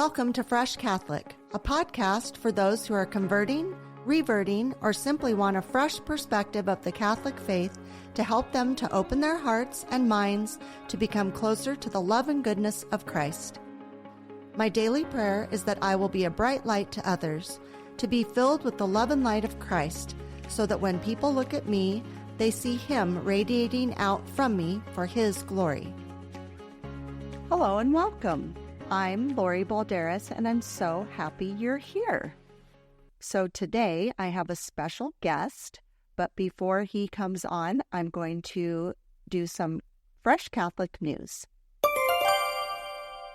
Welcome to Fresh Catholic, a podcast for those who are converting, reverting, or simply want a fresh perspective of the Catholic faith to help them to open their hearts and minds to become closer to the love and goodness of Christ. My daily prayer is that I will be a bright light to others, to be filled with the love and light of Christ, so that when people look at me, they see Him radiating out from me for His glory. Hello and welcome. I'm Lori Balderas, and I'm so happy you're here. So today I have a special guest, but before he comes on, I'm going to do some Fresh Catholic news.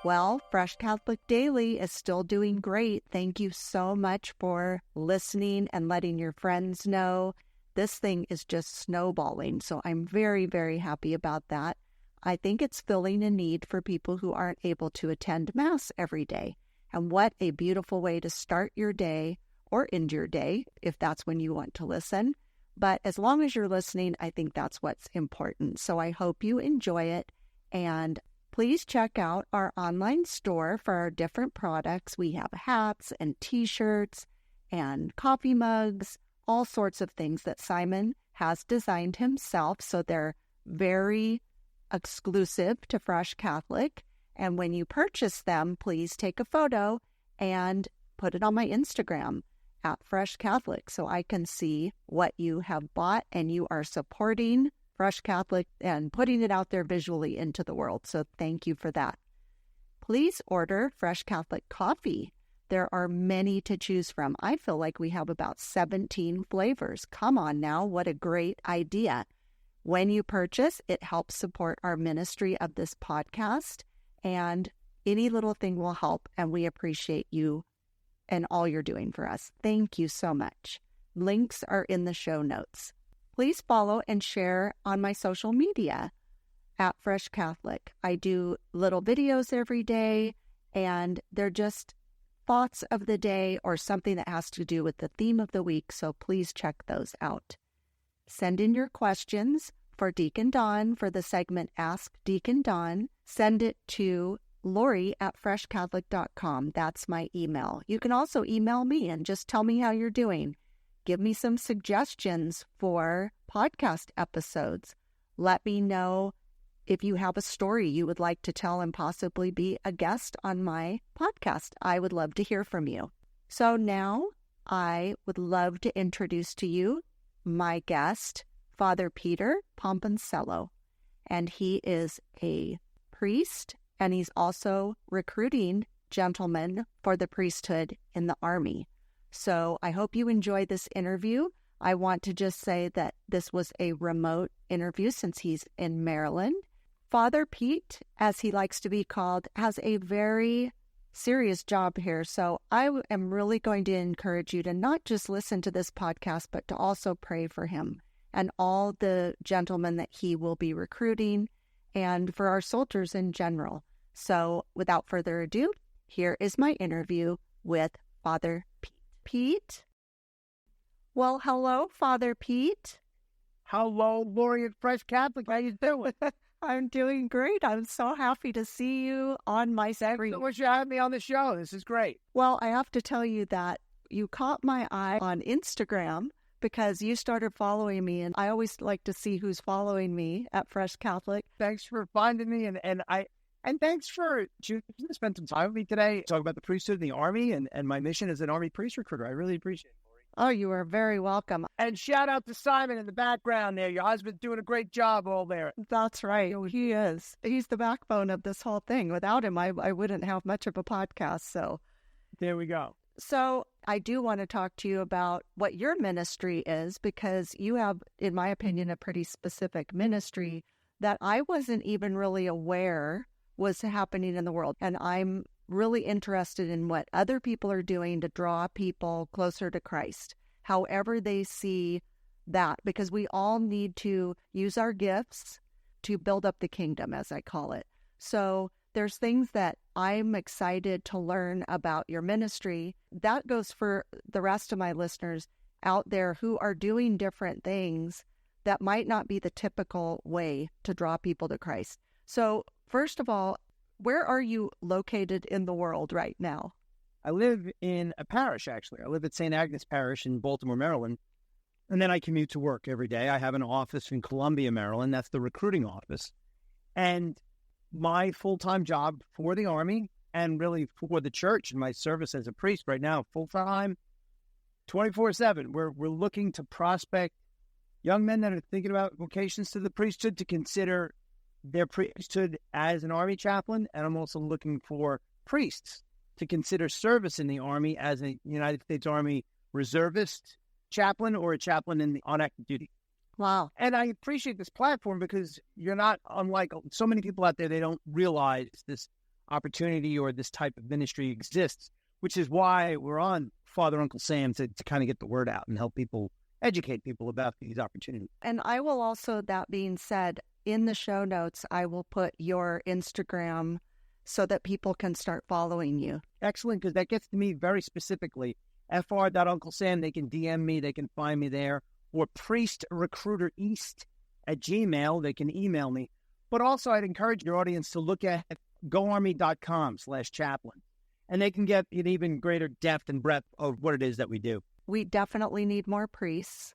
Well, Fresh Catholic Daily is still doing great. Thank you so much for listening and letting your friends know. This thing is just snowballing, so I'm very, very happy about that. I think it's filling a need for people who aren't able to attend Mass every day. And what a beautiful way to start your day or end your day, if that's when you want to listen. But as long as you're listening, I think that's what's important. So I hope you enjoy it. And please check out our online store for our different products. We have hats and t-shirts and coffee mugs, all sorts of things that Simon has designed himself. So they're very exclusive to Fresh Catholic. And when you purchase them, please take a photo and put it on my Instagram at Fresh Catholic so I can see what you have bought and you are supporting Fresh Catholic and putting it out there visually into the world. So thank you for that. Please order Fresh Catholic coffee. There are many to choose from. I feel like we have about 17 flavors. Come on now, what a great idea. When you purchase, it helps support our ministry of this podcast, and any little thing will help, and we appreciate you and all you're doing for us. Thank you so much. Links are in the show notes. Please follow and share on my social media at Fresh Catholic. I do little videos every day, and they're just thoughts of the day or something that has to do with the theme of the week, so please check those out. Send in your questions for Deacon Don for the segment Ask Deacon Don. Send it to Lori@freshcatholic.com. That's my email. You can also email me and just tell me how you're doing. Give me some suggestions for podcast episodes. Let me know if you have a story you would like to tell and possibly be a guest on my podcast. I would love to hear from you. So now I would love to introduce to you my guest, Father Peter Pomposello, and he is a priest, and he's also recruiting gentlemen for the priesthood in the Army. So I hope you enjoy this interview. I want to just say that this was a remote interview since he's in Maryland. Father Pete, as he likes to be called, has a very serious job here. So I am really going to encourage you to not just listen to this podcast, but to also pray for him and all the gentlemen that he will be recruiting and for our soldiers in general. So without further ado, here is my interview with Father Pete. Pete? Well, hello, Father Pete. Hello, Lori at Fresh Catholic. How you doing? I'm doing great. I'm so happy to see you on my screen. Thanks so much for having me on the show. This is great. Well, I have to tell you that you caught my eye on Instagram because you started following me, and I always like to see who's following me at Fresh Catholic. Thanks for finding me, and thanks for choosing to spend some time with me today. Talk about the priesthood and the Army and my mission as an Army priest recruiter. I really appreciate it. Oh, you are very welcome. And shout out to Simon in the background there. Your husband's doing a great job all there. That's right. He is. He's the backbone of this whole thing. Without him, I wouldn't have much of a podcast. So there we go. So I do want to talk to you about what your ministry is, because you have, in my opinion, a pretty specific ministry that I wasn't even really aware was happening in the world. And I'm really interested in what other people are doing to draw people closer to Christ, however they see that, because we all need to use our gifts to build up the kingdom, as I call it. So there's things that I'm excited to learn about your ministry. That goes for the rest of my listeners out there who are doing different things that might not be the typical way to draw people to Christ. So first of all, Where are you located in the world right now? I live in a parish, actually. I live at St. Agnes Parish in Baltimore, Maryland. And then I commute to work every day. I have an office in Columbia, Maryland. That's the recruiting office. And my full-time job for the Army and really for the church and my service as a priest right now, full-time, 24/7. We're looking to prospect young men that are thinking about vocations to the priesthood to consider their priesthood as an Army chaplain. And I'm also looking for priests to consider service in the Army as a United States Army reservist chaplain or a chaplain on active duty. Wow. And I appreciate this platform because you're not unlike so many people out there. They don't realize this opportunity or this type of ministry exists, which is why we're on Father Uncle Sam to kind of get the word out and help people, educate people about these opportunities. And I will also, that being said, in the show notes, I will put your Instagram so that people can start following you. Excellent, because that gets to me very specifically. fr.unclesam, they can DM me, they can find me there. Or priestrecruitereast@gmail, they can email me. But also, I'd encourage your audience to look at goarmy.com/chaplain, and they can get an even greater depth and breadth of what it is that we do. We definitely need more priests,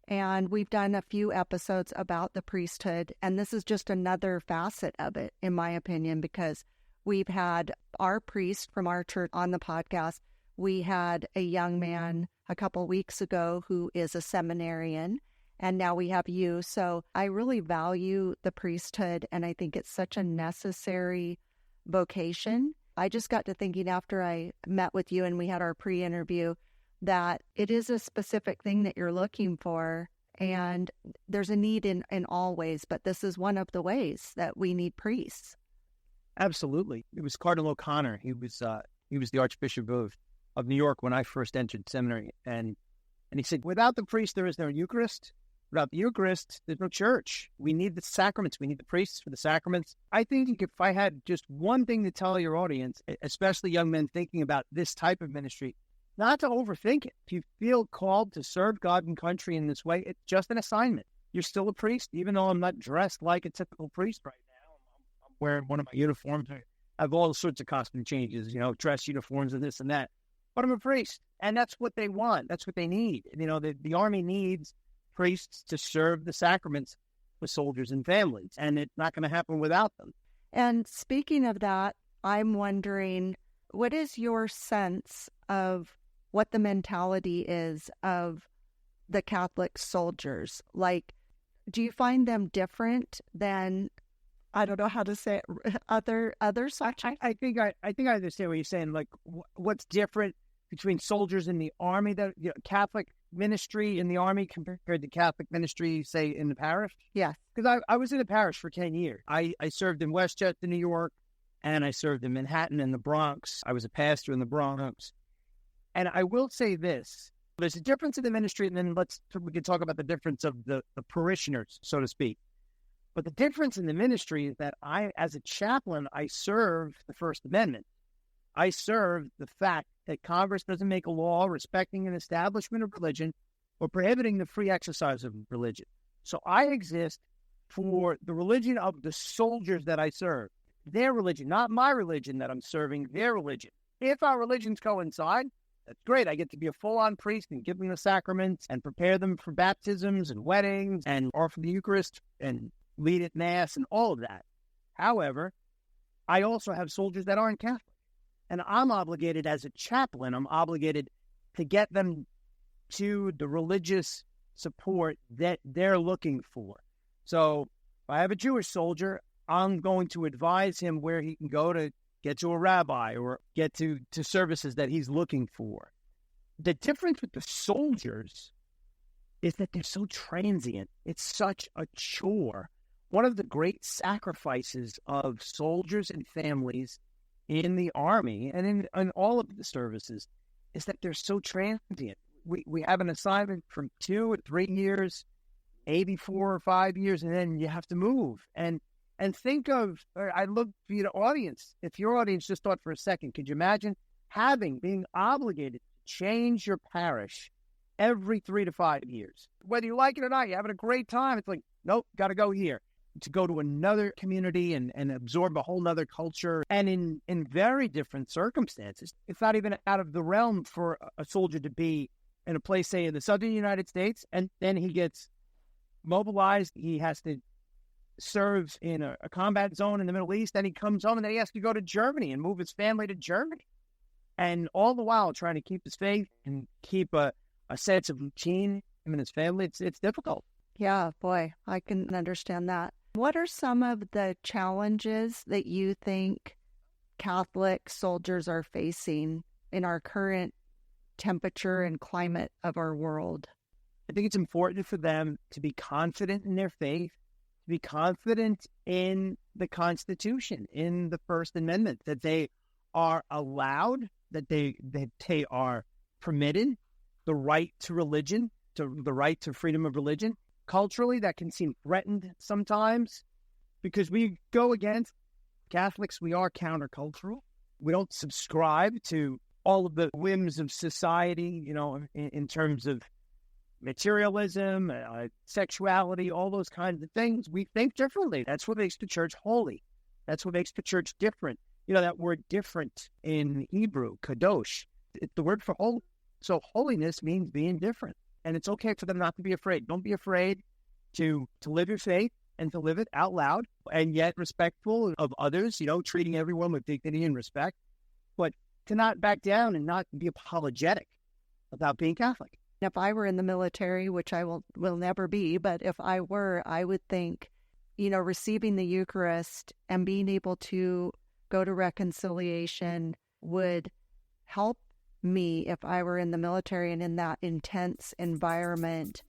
and we've done a few episodes about the priesthood, and this is just another facet of it, in my opinion, because we've had our priest from our church on the podcast. We had a young man a couple weeks ago who is a seminarian, and now we have you. So I really value the priesthood, and I think it's such a necessary vocation. I just got to thinking after I met with you and we had our pre-interview that it is a specific thing that you're looking for, and there's a need in all ways, but this is one of the ways that we need priests. Absolutely. It was Cardinal O'Connor. He was the Archbishop of New York when I first entered seminary. And he said, without the priest, there is no Eucharist. Without the Eucharist, there's no church. We need the sacraments. We need the priests for the sacraments. I think if I had just one thing to tell your audience, especially young men thinking about this type of ministry, not to overthink it. If you feel called to serve God and country in this way, it's just an assignment. You're still a priest, even though I'm not dressed like a typical priest right now. I'm wearing one of my uniforms. I have all sorts of costume changes, dress uniforms and this and that. But I'm a priest, and that's what they want. That's what they need. The Army needs priests to serve the sacraments with soldiers and families, and it's not going to happen without them. And speaking of that, I'm wondering, what is your sense of what the mentality is of the Catholic soldiers? Like, do you find them different than, I don't know how to say it, other soldiers? I think I understand what you're saying. Like, what's different between soldiers in the Army, that Catholic ministry in the Army compared to Catholic ministry, say, in the parish? Yeah. Because I was in the parish for 10 years. I served in Westchester, New York, and I served in Manhattan and the Bronx. I was a pastor in the Bronx. And I will say this, there's a difference in the ministry, and then we can talk about the difference of the parishioners, so to speak. But the difference in the ministry is that as a chaplain, I serve the First Amendment. I serve the fact that Congress doesn't make a law respecting an establishment of religion or prohibiting the free exercise of religion. So I exist for the religion of the soldiers that I serve. Their religion, not my religion that I'm serving, their religion. If our religions coincide, that's great. I get to be a full-on priest and give them the sacraments and prepare them for baptisms and weddings and offer the Eucharist and lead at Mass and all of that. However, I also have soldiers that aren't Catholic. And I'm obligated as a chaplain, I'm obligated to get them to the religious support that they're looking for. So if I have a Jewish soldier, I'm going to advise him where he can go to get to a rabbi or get to services that he's looking for. The difference with the soldiers is that they're so transient. It's such a chore. One of the great sacrifices of soldiers and families in the Army and in all of the services is that they're so transient. We have an assignment from 2 or 3 years, maybe 4 or 5 years, and then you have to move. And think of, I look for your audience. If your audience just thought for a second, could you imagine being obligated to change your parish every 3 to 5 years? Whether you like it or not, you're having a great time. It's like, nope, got to go here. to go to another community and absorb a whole nother culture, and in very different circumstances. It's not even out of the realm for a soldier to be in a place, say, in the southern United States, and then he gets mobilized. He has to serve in a combat zone in the Middle East, then he comes home, and then he has to go to Germany and move his family to Germany. And all the while trying to keep his faith and keep a sense of routine, him and his family. It's difficult. Yeah, boy, I can understand that. What are some of the challenges that you think Catholic soldiers are facing in our current temperature and climate of our world? I think it's important for them to be confident in their faith, to be confident in the Constitution, in the First Amendment, that they are allowed, that they are permitted the right to religion, to the right to freedom of religion. Culturally, that can seem threatened sometimes because we go against Catholics. We are countercultural. We don't subscribe to all of the whims of society, in terms of materialism, sexuality, all those kinds of things. We think differently. That's what makes the church holy. That's what makes the church different. That word different in Hebrew, kadosh, it's the word for holy. So holiness means being different. And it's okay for them not to be afraid. Don't be afraid to live your faith and to live it out loud, and yet respectful of others, treating everyone with dignity and respect, but to not back down and not be apologetic about being Catholic. If I were in the military, which I will never be, but if I were, I would think, receiving the Eucharist and being able to go to reconciliation would help me if I were in the military and in that intense environment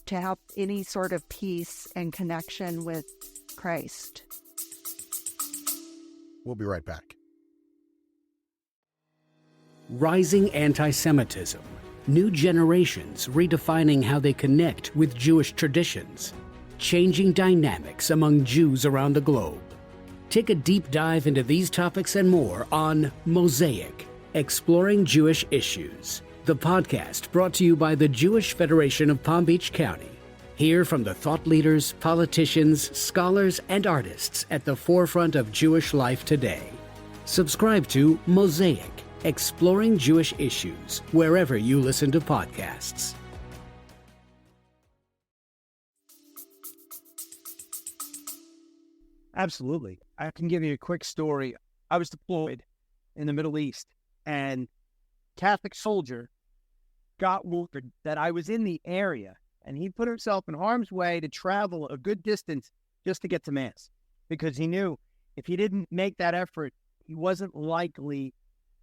to have any sort of peace and connection with Christ. We'll be right back. Rising anti-Semitism. New generations redefining how they connect with Jewish traditions. Changing dynamics among Jews around the globe. Take a deep dive into these topics and more on Mosaic, Exploring Jewish Issues, the podcast brought to you by the Jewish Federation of Palm Beach County. Hear from the thought leaders, politicians, scholars, and artists at the forefront of Jewish life today. Subscribe to Mosaic, Exploring Jewish Issues, wherever you listen to podcasts. Absolutely. I can give you a quick story. I was deployed in the Middle East, and Catholic soldier got word that I was in the area, and he put himself in harm's way to travel a good distance just to get to Mass, because he knew if he didn't make that effort, he wasn't likely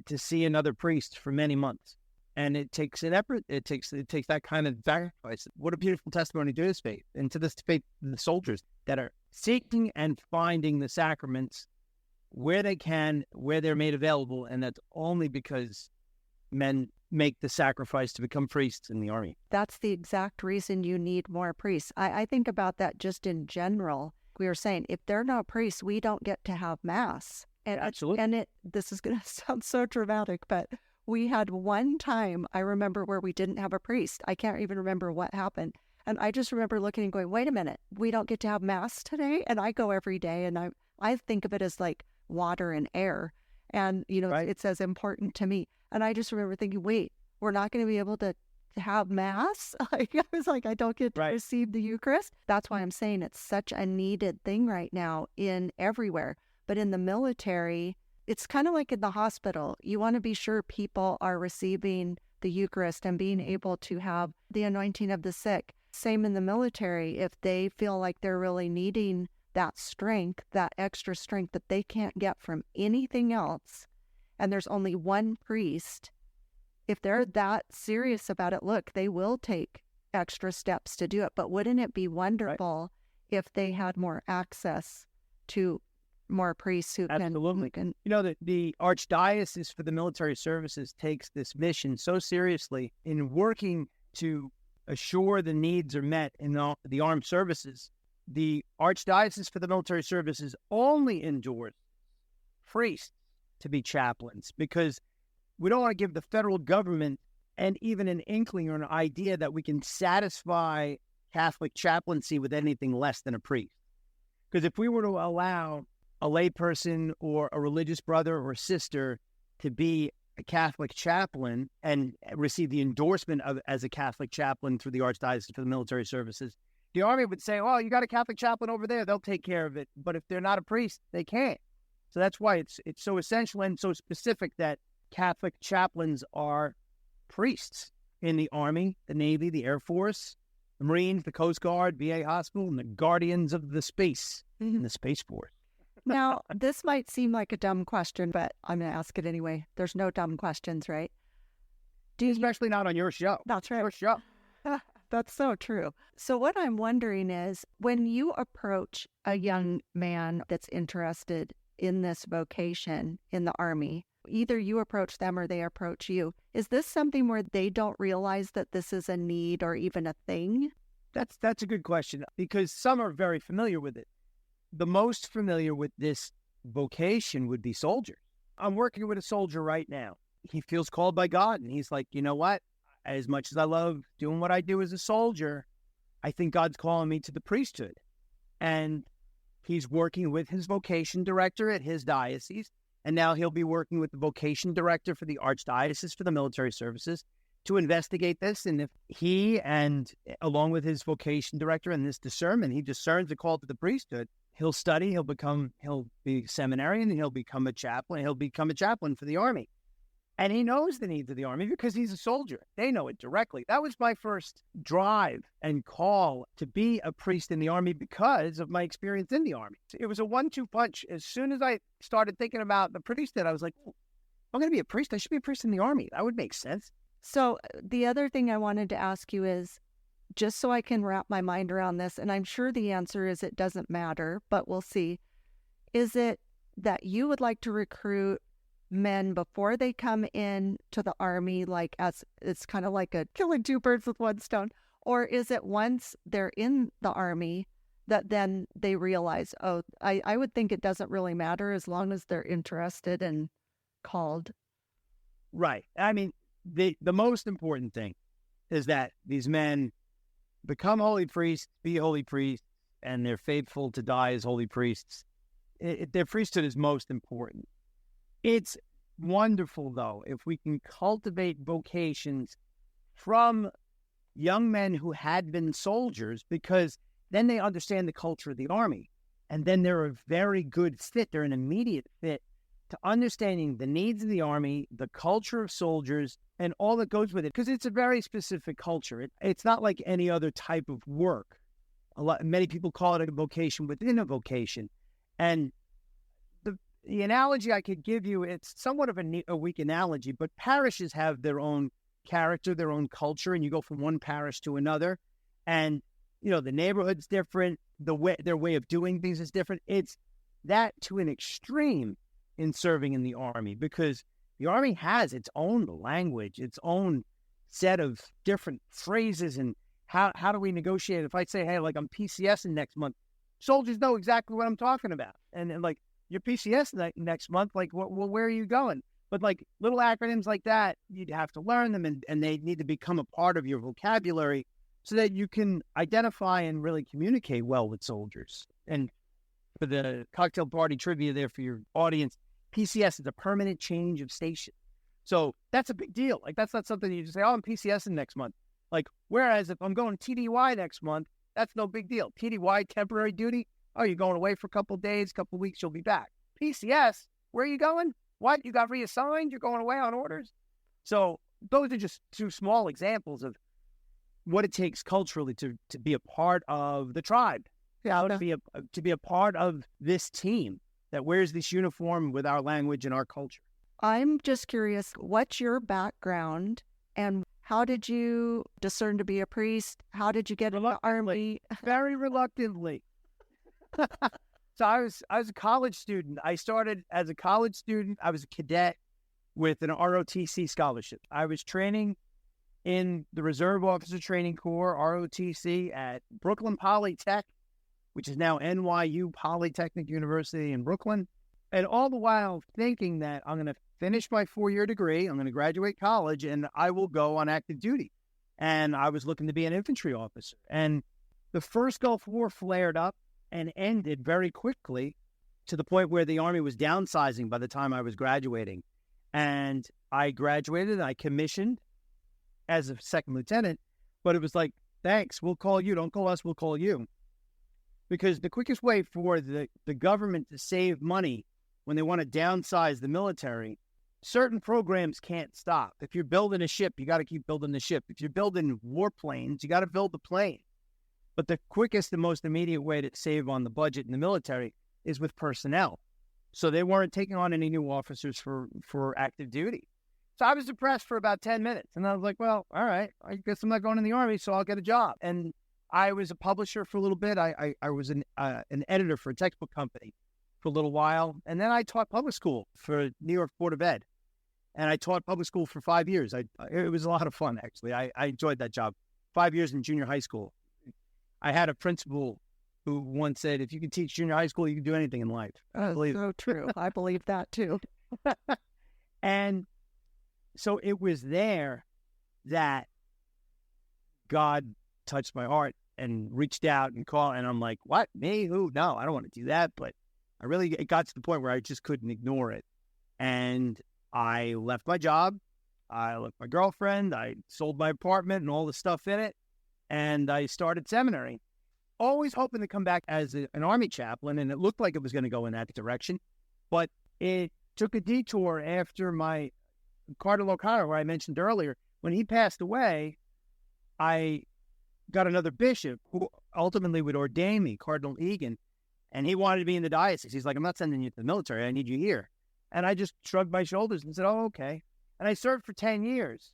to see another priest for many months. And it takes an effort. It takes that kind of sacrifice. What a beautiful testimony to his faith and to this faith, the soldiers that are seeking and finding the sacraments where they can, where they're made available, and that's only because men make the sacrifice to become priests in the Army. That's the exact reason you need more priests. I think about that just in general. We were saying, if they're not priests, we don't get to have Mass. And absolutely. And this is going to sound so dramatic, but we had one time, I remember, where we didn't have a priest. I can't even remember what happened. And I just remember looking and going, wait a minute, we don't get to have Mass today? And I go every day, and I think of it as like water and air. And, right. It's as important to me. And I just remember thinking, wait, we're not going to be able to have Mass? I was like, I don't get to receive the Eucharist. That's why I'm saying it's such a needed thing right now in everywhere. But in the military, it's kind of like in the hospital. You want to be sure people are receiving the Eucharist and being able to have the anointing of the sick. Same in the military. If they feel like they're really needing that strength, that extra strength that they can't get from anything else, and there's only one priest, if they're that serious about it, look, they will take extra steps to do it. But wouldn't it be wonderful if they had more access to more priests who Absolutely. can... The Archdiocese for the Military Services takes this mission so seriously in working to assure the needs are met in the armed services. The Archdiocese for the Military Services only endorses priests to be chaplains because we don't want to give the federal government and even an inkling or an idea that we can satisfy Catholic chaplaincy with anything less than a priest. Because if we were to allow a layperson or a religious brother or sister to be a Catholic chaplain and receive the endorsement of as a Catholic chaplain through the Archdiocese for the military services, the Army would say, "Oh, you got a Catholic chaplain over there; they'll take care of it." But if they're not a priest, they can't. So that's why it's so essential and so specific that Catholic chaplains are priests in the Army, the Navy, the Air Force, the Marines, the Coast Guard, VA Hospital, and the Guardians of the Space in the Space Force. Now, this might seem like a dumb question, but I'm going to ask it anyway. There's no dumb questions, right? Especially not on your show. That's right. Your show. That's so true. So what I'm wondering is, when you approach a young man that's interested in this vocation in the Army, either you approach them or they approach you, is this something where they don't realize that this is a need or even a thing? That's a good question, because some are very familiar with it. The most familiar with this vocation would be soldiers. I'm working with a soldier right now. He feels called by God, and he's like, you know what? As much as I love doing what I do as a soldier, I think God's calling me to the priesthood. And he's working with his vocation director at his diocese, and now he'll be working with the vocation director for the Archdiocese for the military services to investigate this. And if he, and along with his vocation director and this discernment, he discerns the call to the priesthood, he'll study, he'll be seminarian, and he'll become a chaplain. He'll become a chaplain for the Army. And he knows the needs of the Army because he's a soldier. They know it directly. That was my first drive and call to be a priest in the Army because of my experience in the Army. It was a 1-2 punch. As soon as I started thinking about the priesthood, I was like, oh, I'm going to be a priest. I should be a priest in the Army. That would make sense. So the other thing I wanted to ask you is, just so I can wrap my mind around this, and I'm sure the answer is it doesn't matter, but we'll see. Is it that you would like to recruit men before they come in to the Army, like as it's kind of like a killing two birds with one stone? Or is it once they're in the Army that then they realize, oh, I would think it doesn't really matter as long as they're interested and called? Right. I mean, the most important thing is that these men become holy priests, be holy priests, and they're faithful to die as holy priests. Their priesthood is most important. It's wonderful, though, if we can cultivate vocations from young men who had been soldiers, because then they understand the culture of the Army. And then they're a very good fit. They're an immediate fit to understanding the needs of the Army, the culture of soldiers, and all that goes with it. Because it's a very specific culture. It's not like any other type of work. Many people call it a vocation within a vocation. And the analogy I could give you, it's somewhat of a weak analogy, but parishes have their own character, their own culture, and you go from one parish to another. And, the neighborhood's different. Their way of doing things is different. It's that to an extreme in serving in the Army, because the Army has its own language, its own set of different phrases. And how do we negotiate? If I say, hey, like I'm PCSing next month, soldiers know exactly what I'm talking about. And like, your PCS next month, like, well, where are you going? But like little acronyms like that, you'd have to learn them, and they need to become a part of your vocabulary so that you can identify and really communicate well with soldiers. And for the cocktail party trivia there for your audience, PCS is a permanent change of station. So that's a big deal. Like, that's not something you just say, oh, I'm PCSing next month. Like, whereas if I'm going TDY next month, that's no big deal. TDY, temporary duty. Oh, you're going away for a couple of days, couple of weeks, you'll be back. PCS, where are you going? What? You got reassigned? You're going away on orders? So those are just two small examples of what it takes culturally to be a part of the tribe. Yeah, to be a part of this team that wears this uniform with our language and our culture. I'm just curious, what's your background and how did you discern to be a priest? How did you get in the Army? Very reluctantly. So I was a college student. I started as a college student. I was a cadet with an ROTC scholarship. I was training in the Reserve Officer Training Corps, ROTC, at Brooklyn Polytech, which is now NYU Polytechnic University in Brooklyn. And all the while thinking that I'm going to finish my 4-year degree, I'm going to graduate college, and I will go on active duty. And I was looking to be an infantry officer. And the first Gulf War flared up, and ended very quickly to the point where the Army was downsizing by the time I was graduating. And I graduated and I commissioned as a second lieutenant, but it was like, thanks, we'll call you. Don't call us, we'll call you. Because the quickest way for the government to save money when they want to downsize the military, certain programs can't stop. If you're building a ship, you got to keep building the ship. If you're building warplanes, you got to build the plane. But the quickest and most immediate way to save on the budget in the military is with personnel. So they weren't taking on any new officers for active duty. So I was depressed for about 10 minutes. And I was like, well, all right, I guess I'm not going in the Army, so I'll get a job. And I was a publisher for a little bit. I was an editor for a textbook company for a little while. And then I taught public school for New York Board of Ed. And I taught public school for 5 years. It was a lot of fun, actually. I enjoyed that job. 5 years in junior high school. I had a principal who once said, if you can teach junior high school, you can do anything in life. So true. I believe that too. And so it was there that God touched my heart and reached out and called. And I'm like, what? Me? Who? No, I don't want to do that. But it got to the point where I just couldn't ignore it. And I left my job. I left my girlfriend. I sold my apartment and all the stuff in it. And I started seminary, always hoping to come back as an Army chaplain. And it looked like it was going to go in that direction. But it took a detour after my Cardinal O'Connor, who I mentioned earlier. When he passed away, I got another bishop who ultimately would ordain me, Cardinal Egan. And he wanted to be in the diocese. He's like, I'm not sending you to the military. I need you here. And I just shrugged my shoulders and said, oh, okay. And I served for 10 years.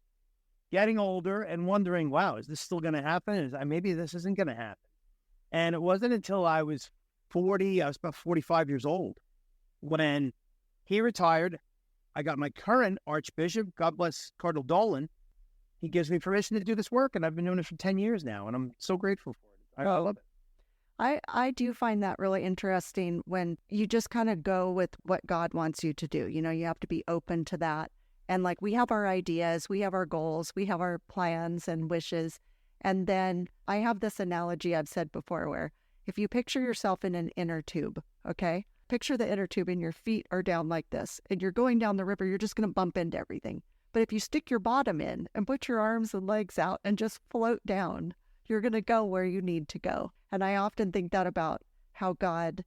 Getting older and wondering, wow, is this still going to happen? Maybe this isn't going to happen. And it wasn't until I was 40, I was about 45 years old, when he retired. I got my current Archbishop, God bless Cardinal Dolan. He gives me permission to do this work, and I've been doing it for 10 years now, and I'm so grateful for it. I love it. I do find that really interesting when you just kind of go with what God wants you to do. You know, you have to be open to that. And like, we have our ideas, we have our goals, we have our plans and wishes. And then I have this analogy I've said before where if you picture yourself in an inner tube, okay? Picture the inner tube and your feet are down like this and you're going down the river, you're just going to bump into everything. But if you stick your bottom in and put your arms and legs out and just float down, you're going to go where you need to go. And I often think that about how God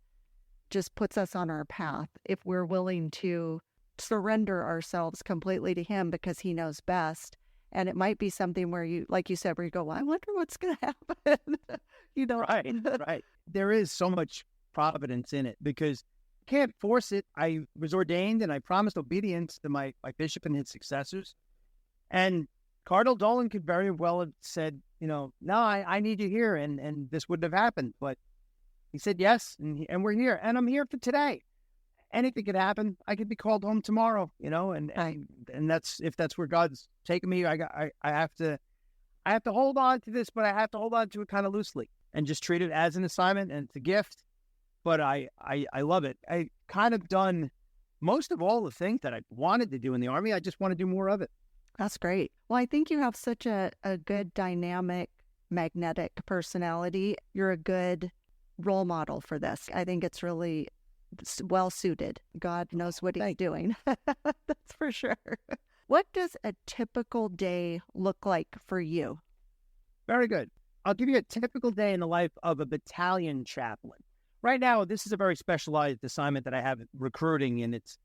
just puts us on our path if we're willing to surrender ourselves completely to him because he knows best. And it might be something where you, like you said, where you go, well, I wonder what's going to happen. You know, right. There is so much providence in it because you can't force it. I was ordained and I promised obedience to my bishop and his successors. And Cardinal Dolan could very well have said, you know, no, I need you here, and this wouldn't have happened. But he said yes, and we're here, and I'm here for today. Anything could happen. I could be called home tomorrow, you know, and that's, if that's where God's taking me, I have to hold on to this, but I have to hold on to it kind of loosely and just treat it as an assignment, and it's a gift. But I love it. I kind of done most of all the things that I wanted to do in the Army. I just want to do more of it. That's great. Well, I think you have such a good, dynamic, magnetic personality. You're a good role model for this. I think it's really well suited. God knows what he's doing. That's for sure. What does a typical day look like for you? Very good. I'll give you a typical day in the life of a battalion chaplain. Right now, this is a very specialized assignment that I have recruiting, and it's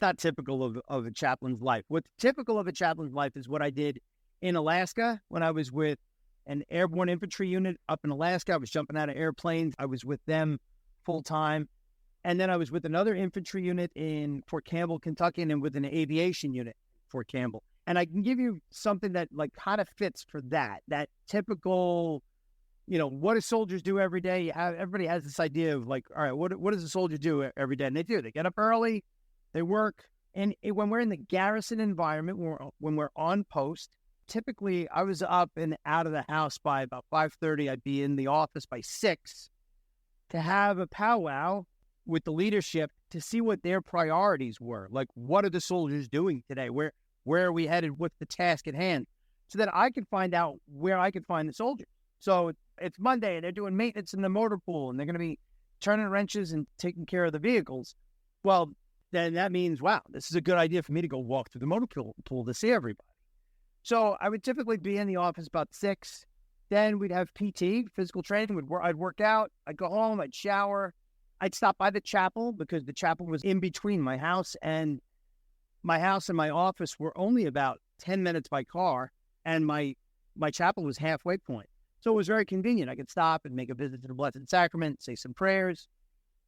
not typical of a chaplain's life. What's typical of a chaplain's life is what I did in Alaska when I was with an airborne infantry unit up in Alaska. I was jumping out of airplanes. I was with them full time. And then I was with another infantry unit in Fort Campbell, Kentucky, and then with an aviation unit, Fort Campbell. And I can give you something that like kind of fits for that typical, you know, what do soldiers do every day? Everybody has this idea of like, all right, what does a soldier do every day? And they do. They get up early, they work. And when we're in the garrison environment, when we're on post, typically I was up and out of the house by about 5:30. I'd be in the office by 6 to have a powwow with the leadership to see what their priorities were. Like, what are the soldiers doing today? Where are we headed? What's the task at hand? So that I can find out where I can find the soldiers. So it's Monday and they're doing maintenance in the motor pool and they're going to be turning wrenches and taking care of the vehicles, well, then that means, wow, this is a good idea for me to go walk through the motor pool to see everybody. So I would typically be in the office about 6. Then we'd have PT, physical training. I'd work out. I'd go home. I'd shower. I'd stop by the chapel because the chapel was in between my house and my office were only about 10 minutes by car, and my chapel was halfway point. So it was very convenient. I could stop and make a visit to the Blessed Sacrament, say some prayers,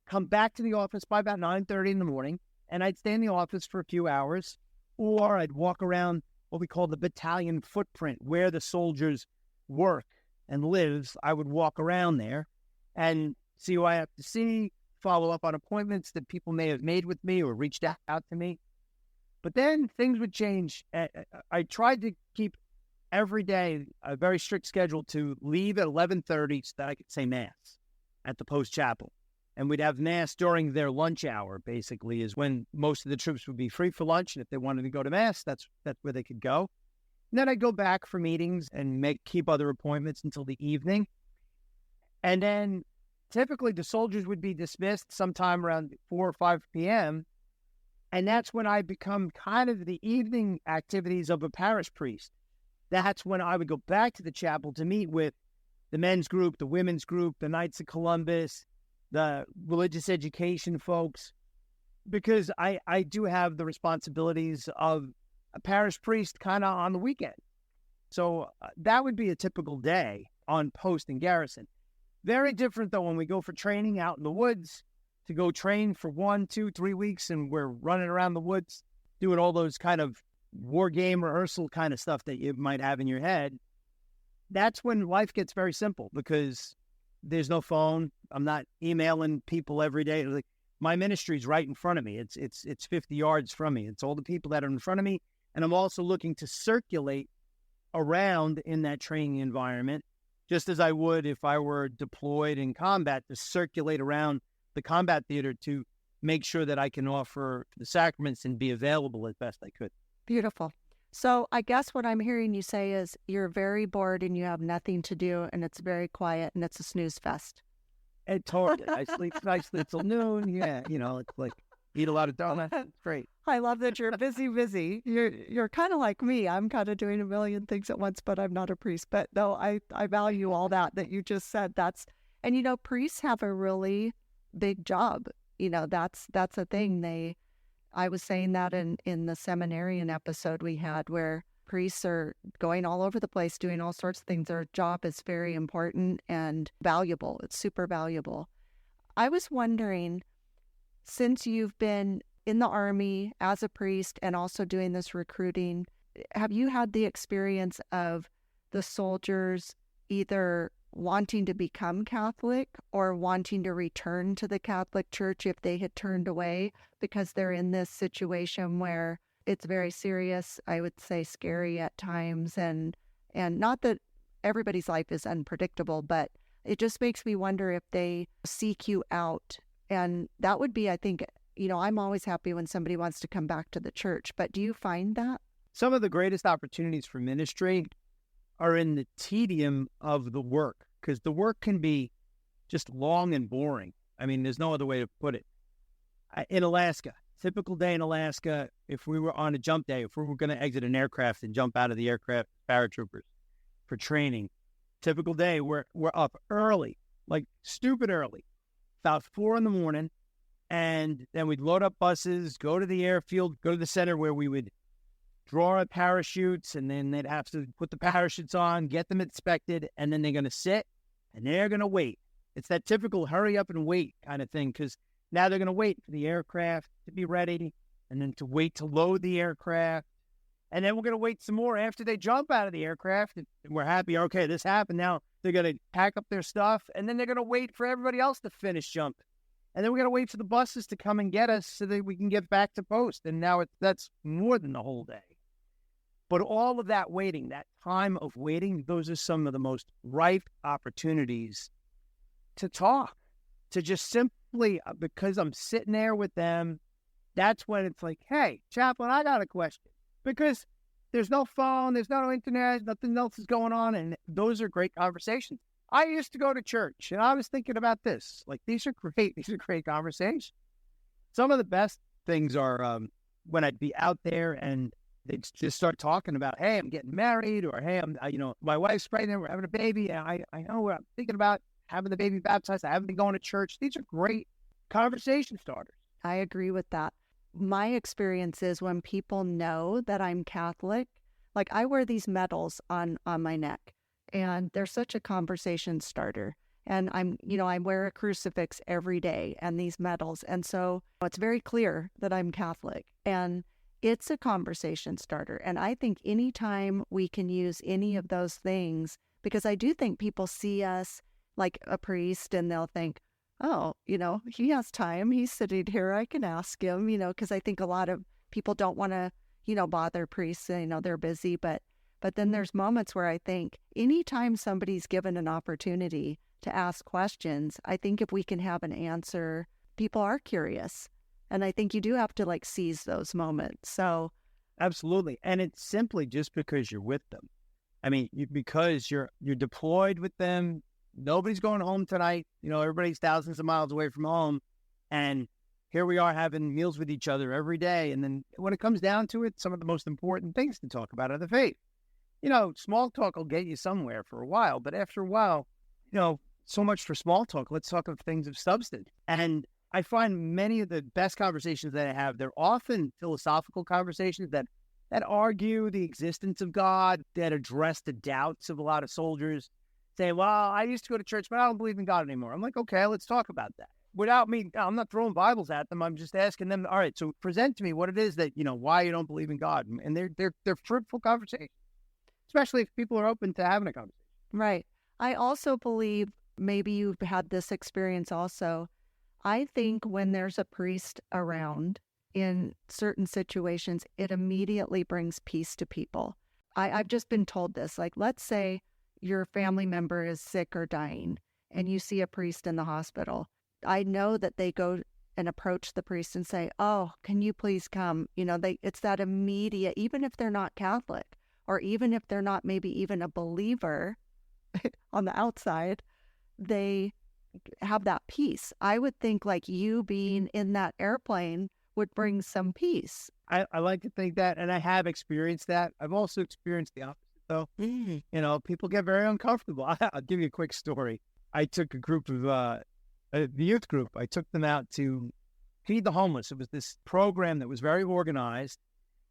come back to the office by about 9:30 in the morning, and I'd stay in the office for a few hours, or I'd walk around what we call the battalion footprint, where the soldiers work and live. I would walk around there and see who I have to see, follow up on appointments that people may have made with me or reached out to me. But then things would change. I tried to keep every day a very strict schedule to leave at 11:30 so that I could say Mass at the post chapel. And we'd have Mass during their lunch hour, basically, is when most of the troops would be free for lunch. And if they wanted to go to Mass, that's where they could go. And then I'd go back for meetings and keep other appointments until the evening. And then typically the soldiers would be dismissed sometime around 4 or 5 p.m. And that's when I become kind of the evening activities of a parish priest. That's when I would go back to the chapel to meet with the men's group, the women's group, the Knights of Columbus, the religious education folks, because I do have the responsibilities of a parish priest kind of on the weekend. So that would be a typical day on post and garrison. Very different, though, when we go for training out in the woods, to go train for 1, 2, 3 weeks, and we're running around the woods doing all those kind of war game rehearsal kind of stuff that you might have in your head. That's when life gets very simple because there's no phone. I'm not emailing people every day. Like, my ministry's right in front of me. It's 50 yards from me. It's all the people that are in front of me. And I'm also looking to circulate around in that training environment, just as I would if I were deployed in combat, to circulate around the combat theater to make sure that I can offer the sacraments and be available as best I could. Beautiful. So I guess what I'm hearing you say is you're very bored and you have nothing to do and it's very quiet and it's a snooze fest. And totally. I sleep till noon. Yeah, it's like eat a lot of donuts. It's great. I love that you're busy. You're kind of like me. I'm kind of doing a million things at once, but I'm not a priest. But no, I value all that you just said. And priests have a really big job. That's a thing. I was saying that in the seminarian episode we had, where priests are going all over the place doing all sorts of things. Their job is very important and valuable. It's super valuable. I was wondering, since you've been in the Army as a priest and also doing this recruiting, have you had the experience of the soldiers either wanting to become Catholic or wanting to return to the Catholic Church if they had turned away because they're in this situation where it's very serious, I would say scary at times, and not that everybody's life is unpredictable, but it just makes me wonder if they seek you out. And that would be, I think, I'm always happy when somebody wants to come back to the church, but do you find that? Some of the greatest opportunities for ministry are in the tedium of the work, because the work can be just long and boring. I mean, there's no other way to put it. In Alaska, typical day in Alaska, if we were on a jump day, if we were going to exit an aircraft and jump out of the aircraft, paratroopers for training, typical day, we're up early, like stupid early, about 4 a.m, and then we'd load up buses, go to the airfield, go to the center where we would draw our parachutes, and then they'd have to put the parachutes on, get them inspected, and then they're going to sit and they're going to wait. It's that typical hurry up and wait kind of thing, because now they're going to wait for the aircraft to be ready, and then to wait to load the aircraft. And then we're going to wait some more after they jump out of the aircraft. And we're happy, okay, this happened. Now they're going to pack up their stuff, and then they're going to wait for everybody else to finish jumping. And then we're going to wait for the buses to come and get us so that we can get back to post. And now that's more than the whole day. But all of that waiting, that time of waiting, those are some of the most ripe opportunities to talk, to just simply, because I'm sitting there with them, that's when it's like, hey, chaplain, I got a question. Because there's no phone, there's no internet, nothing else is going on, and those are great conversations. I used to go to church, and I was thinking about this. Like, these are great. These are great conversations. Some of the best things are when I'd be out there and they'd just start talking about, hey, I'm getting married, or hey, my wife's pregnant, we're having a baby, and I know I'm thinking about having the baby baptized. I haven't been going to church. These are great conversation starters. I agree with that. My experience is when people know that I'm Catholic, like I wear these medals on my neck, and they're such a conversation starter. And I wear a crucifix every day and these medals. And so it's very clear that I'm Catholic, and it's a conversation starter. And I think anytime we can use any of those things, because I do think people see us like a priest and they'll think, oh, he has time. He's sitting here. I can ask him, because I think a lot of people don't want to, bother priests. They're busy. But then there's moments where I think anytime somebody's given an opportunity to ask questions, I think if we can have an answer, people are curious. And I think you do have to seize those moments. So absolutely. And it's simply just because you're with them. I mean, because you're deployed with them. Nobody's going home tonight. Everybody's thousands of miles away from home. And here we are having meals with each other every day. And then when it comes down to it, some of the most important things to talk about are the faith. Small talk will get you somewhere for a while. But after a while, so much for small talk. Let's talk of things of substance. And I find many of the best conversations that I have, they're often philosophical conversations that argue the existence of God, that address the doubts of a lot of soldiers. Say, well, I used to go to church, but I don't believe in God anymore. I'm like, okay, let's talk about that. Without me, I'm not throwing Bibles at them. I'm just asking them, all right, so present to me what it is that, why you don't believe in God. And they're fruitful conversations, especially if people are open to having a conversation. Right. I also believe, maybe you've had this experience also, I think when there's a priest around in certain situations, it immediately brings peace to people. I've just been told this, let's say your family member is sick or dying and you see a priest in the hospital. I know that they go and approach the priest and say, oh, can you please come? It's that immediate, even if they're not Catholic, or even if they're not maybe even a believer on the outside, they have that peace. I would think you being in that airplane would bring some peace. I like to think that, and I have experienced that. I've also experienced the opposite, though. People get very uncomfortable. I'll give you a quick story. I took a group of the youth group. I took them out to feed the homeless. It was this program that was very organized,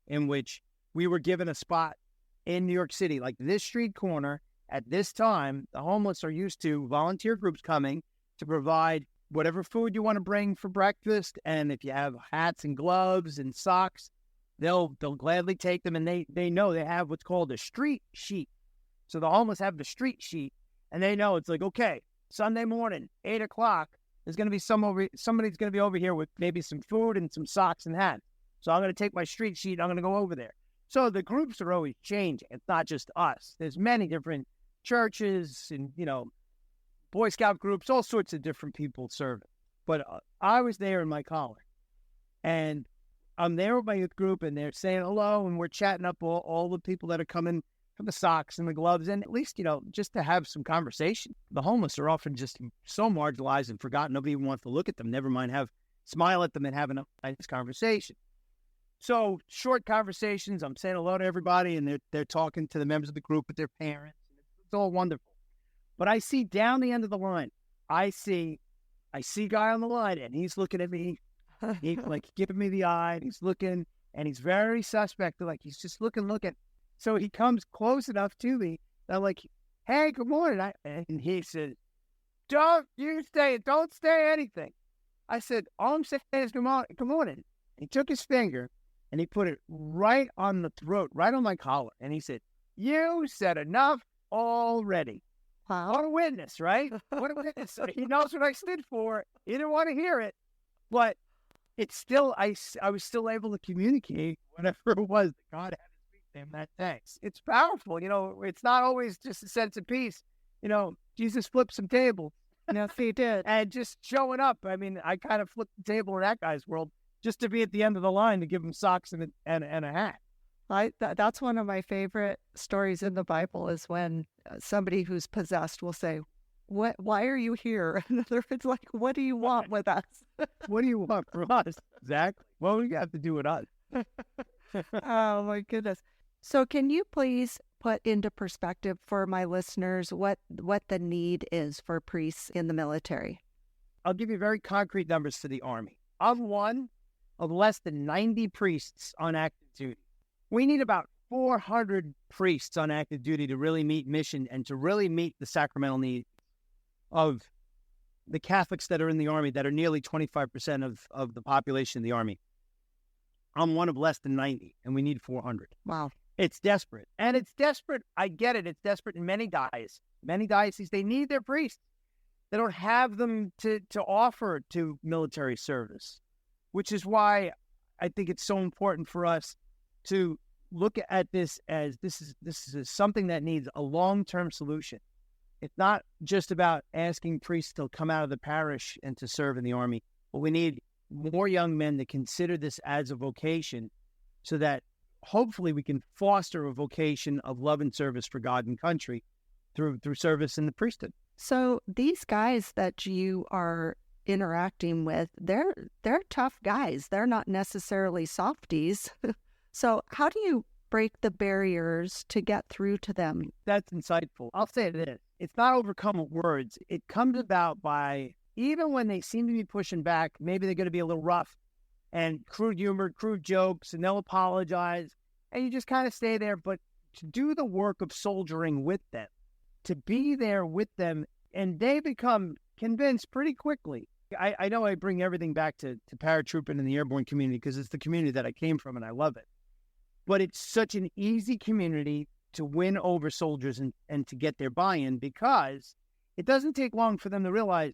in which we were given a spot in New York City, like this street corner. At this time, the homeless are used to volunteer groups coming to provide whatever food you want to bring for breakfast. And if you have hats and gloves and socks, they'll gladly take them. And they know they have what's called a street sheet. So the homeless have the street sheet, and they know it's okay, Sunday morning, 8 o'clock, there's going to be somebody's going to be over here with maybe some food and some socks and hats. So I'm going to take my street sheet. I'm going to go over there. So the groups are always changing. It's not just us. There's many different churches and, Boy Scout groups, all sorts of different people serving. But I was there in my collar, and I'm there with my youth group, and they're saying hello, and we're chatting up all the people that are coming for the socks and the gloves, and at least, just to have some conversation. The homeless are often just so marginalized and forgotten. Nobody even wants to look at them, never mind smile at them and have a nice conversation. So short conversations, I'm saying hello to everybody, and they're talking to the members of the group with their parents. It's all wonderful. But I see down the end of the line, I see a guy on the line, and he's looking at me. He's giving me the eye, and he's looking, and he's very suspect. He's just looking. So he comes close enough to me. I'm like, hey, good morning. And he said, don't stay anything. I said, all I'm saying is good morning. He took his finger and he put it right on the throat, right on my collar. And he said, you said enough already. Wow. What a witness, right? What a witness. He knows what I stood for. He didn't want to hear it. But it's still, I was still able to communicate whatever it was that God had to speak to him that day. It's powerful. It's not always just a sense of peace. Jesus flipped some tables. Yes, he did. And just showing up. I mean, I kind of flipped the table in that guy's world just to be at the end of the line to give him socks and a hat. That's one of my favorite stories in the Bible, is when somebody who's possessed will say, why are you here? In other words, like, what do you want with us? What do you want from us? Exactly. What do you have to do with us? Oh my goodness. So can you please put into perspective for my listeners what the need is for priests in the military? I'll give you very concrete numbers for the Army. I'm one of less than 90 priests on active duty. We need about 400 priests on active duty to really meet mission and to really meet the sacramental needs of the Catholics that are in the Army, that are nearly 25% of the population of the Army. I'm one of less than 90, and we need 400. Wow. It's desperate. And it's desperate. I get it. It's desperate in many dioceses. Many dioceses, they need their priests. They don't have them to offer to military service, which is why I think it's so important for us to look at this as this is something that needs a long-term solution. It's not just about asking priests to come out of the parish and to serve in the Army, but we need more young men to consider this as a vocation so that hopefully we can foster a vocation of love and service for God and country through service in the priesthood. So these guys that you are interacting with, they're tough guys. They're not necessarily softies. So how do you break the barriers to get through to them? That's insightful. I'll say this. It's not overcome with words. It comes about by, even when they seem to be pushing back, maybe they're going to be a little rough and crude humor, crude jokes, and they'll apologize. And you just kind of stay there. But to do the work of soldiering with them, to be there with them, and they become convinced pretty quickly. I know I bring everything back to paratrooping in the airborne community because it's the community that I came from and I love it. But it's such an easy community to win over soldiers and to get their buy-in, because it doesn't take long for them to realize,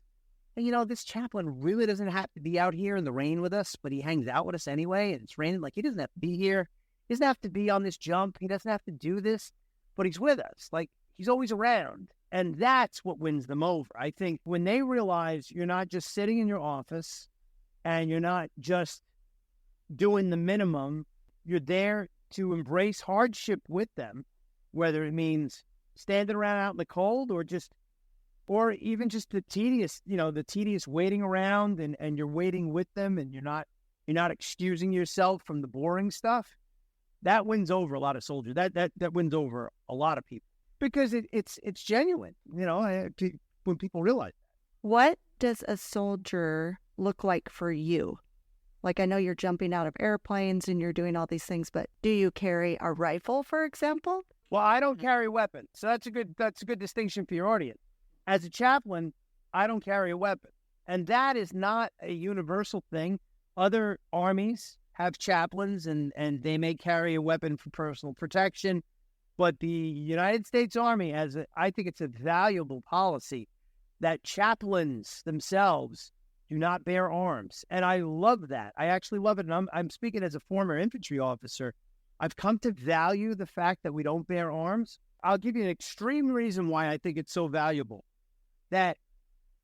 hey, this chaplain really doesn't have to be out here in the rain with us, but he hangs out with us anyway, and it's raining. Like, he doesn't have to be here. He doesn't have to be on this jump. He doesn't have to do this, but he's with us. Like, he's always around. And that's what wins them over. I think when they realize you're not just sitting in your office and you're not just doing the minimum, you're there to embrace hardship with them, whether it means standing around out in the cold or even just the tedious waiting around and you're waiting with them and you're not excusing yourself from the boring stuff. That wins over a lot of soldiers. That wins over a lot of people. Because it's genuine, when people realize that. What does a soldier look like for you? Like, I know you're jumping out of airplanes and you're doing all these things, but do you carry a rifle, for example? Well, I don't carry weapons, so that's a good distinction for your audience. As a chaplain, I don't carry a weapon, and that is not a universal thing. Other armies have chaplains, and they may carry a weapon for personal protection. But the United States Army I think it's a valuable policy that chaplains themselves do not bear arms. And I love that. I actually love it. And I'm speaking as a former infantry officer. I've come to value the fact that we don't bear arms. I'll give you an extreme reason why I think it's so valuable. That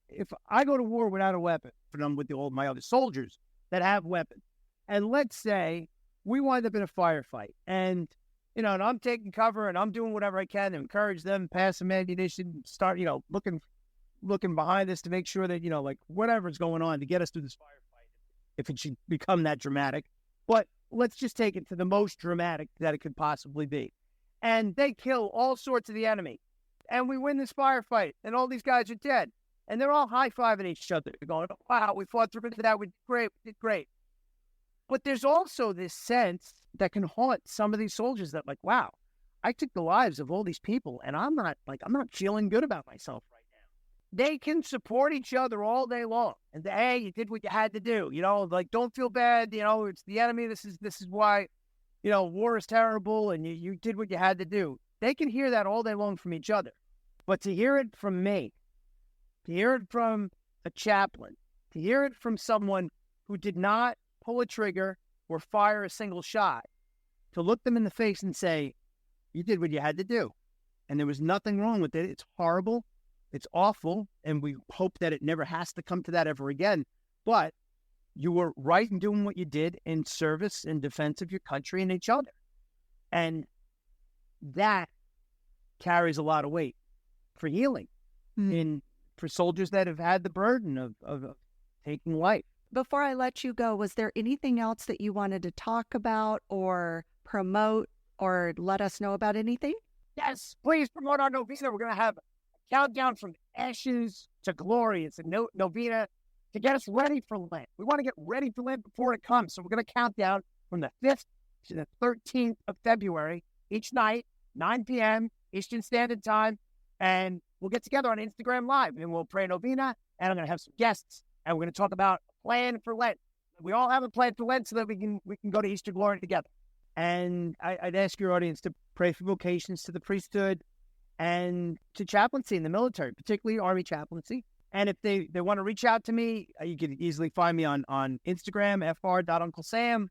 if I go to war without a weapon, and I'm with my other soldiers that have weapons, and let's say we wind up in a firefight, and and I'm taking cover and I'm doing whatever I can to encourage them, pass some ammunition, start, looking behind us to make sure that, like whatever's going on to get us through this firefight, if it should become that dramatic. But let's just take it to the most dramatic that it could possibly be. And they kill all sorts of the enemy. And we win this firefight and all these guys are dead. And they're all high-fiving each other. They're going, wow, we fought through that. We did great. But there's also this sense that can haunt some of these soldiers that, like, wow, I took the lives of all these people and I'm not feeling good about myself right now. They can support each other all day long and say, hey, you did what you had to do. Don't feel bad. It's the enemy. This is why, war is terrible and you did what you had to do. They can hear that all day long from each other. But to hear it from me, to hear it from a chaplain, to hear it from someone who did not pull a trigger or fire a single shot, to look them in the face and say, you did what you had to do. And there was nothing wrong with it. It's horrible. It's awful. And we hope that it never has to come to that ever again. But you were right in doing what you did in service and defense of your country and each other. And that carries a lot of weight for healing in for soldiers that have had the burden of taking life. Before I let you go, was there anything else that you wanted to talk about or promote or let us know about anything? Yes, please promote our novena. We're going to have a countdown from ashes to glory. It's a novena to get us ready for Lent. We want to get ready for Lent before it comes. So we're going to count down from the 5th to the 13th of February each night, 9 p.m. Eastern Standard Time. And we'll get together on Instagram Live and we'll pray a novena. And I'm going to have some guests and we're going to talk about a plan for Lent. We all have a plan for Lent so that we can go to Easter glory together. And I'd ask your audience to pray for vocations to the priesthood and to chaplaincy in the military, particularly Army chaplaincy. And if they want to reach out to me, you can easily find me on Instagram, fr.UncleSam,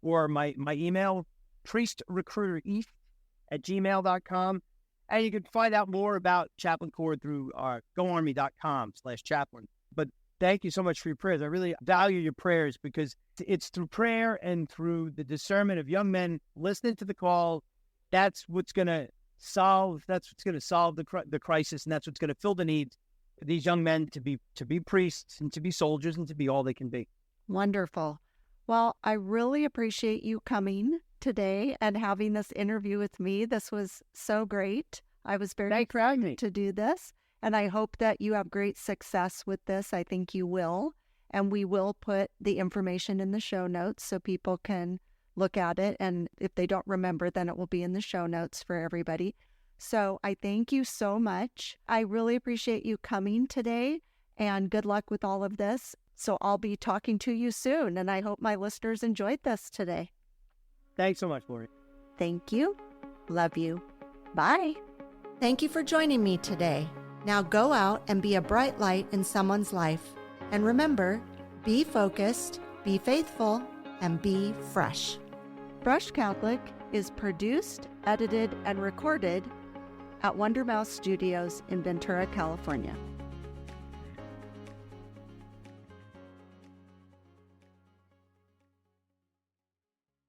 or my email, priestrecruitereth@gmail.com. And you can find out more about Chaplain Corps through goarmy.com/chaplain. But thank you so much for your prayers. I really value your prayers because it's through prayer and through the discernment of young men listening to the call. That's what's going to solve the crisis, and that's what's going to fill the needs for these young men to be priests and to be soldiers and to be all they can be. Wonderful. Well, I really appreciate you coming today and having this interview with me. This was so great. I was very excited to do this, and I hope that you have great success with this. I think you will, and we will put the information in the show notes so people can look at it, and if they don't remember, then it will be in the show notes for everybody. So I thank you so much. I really appreciate you coming today, and good luck with all of this. So I'll be talking to you soon, and I hope my listeners enjoyed this today. Thanks so much, Lori. Thank you. Love you. Bye. Thank you for joining me today. Now go out and be a bright light in someone's life. And remember, be focused, be faithful, and be fresh. Fresh Catholic is produced, edited, and recorded at Wonder Mouse Studios in Ventura, California.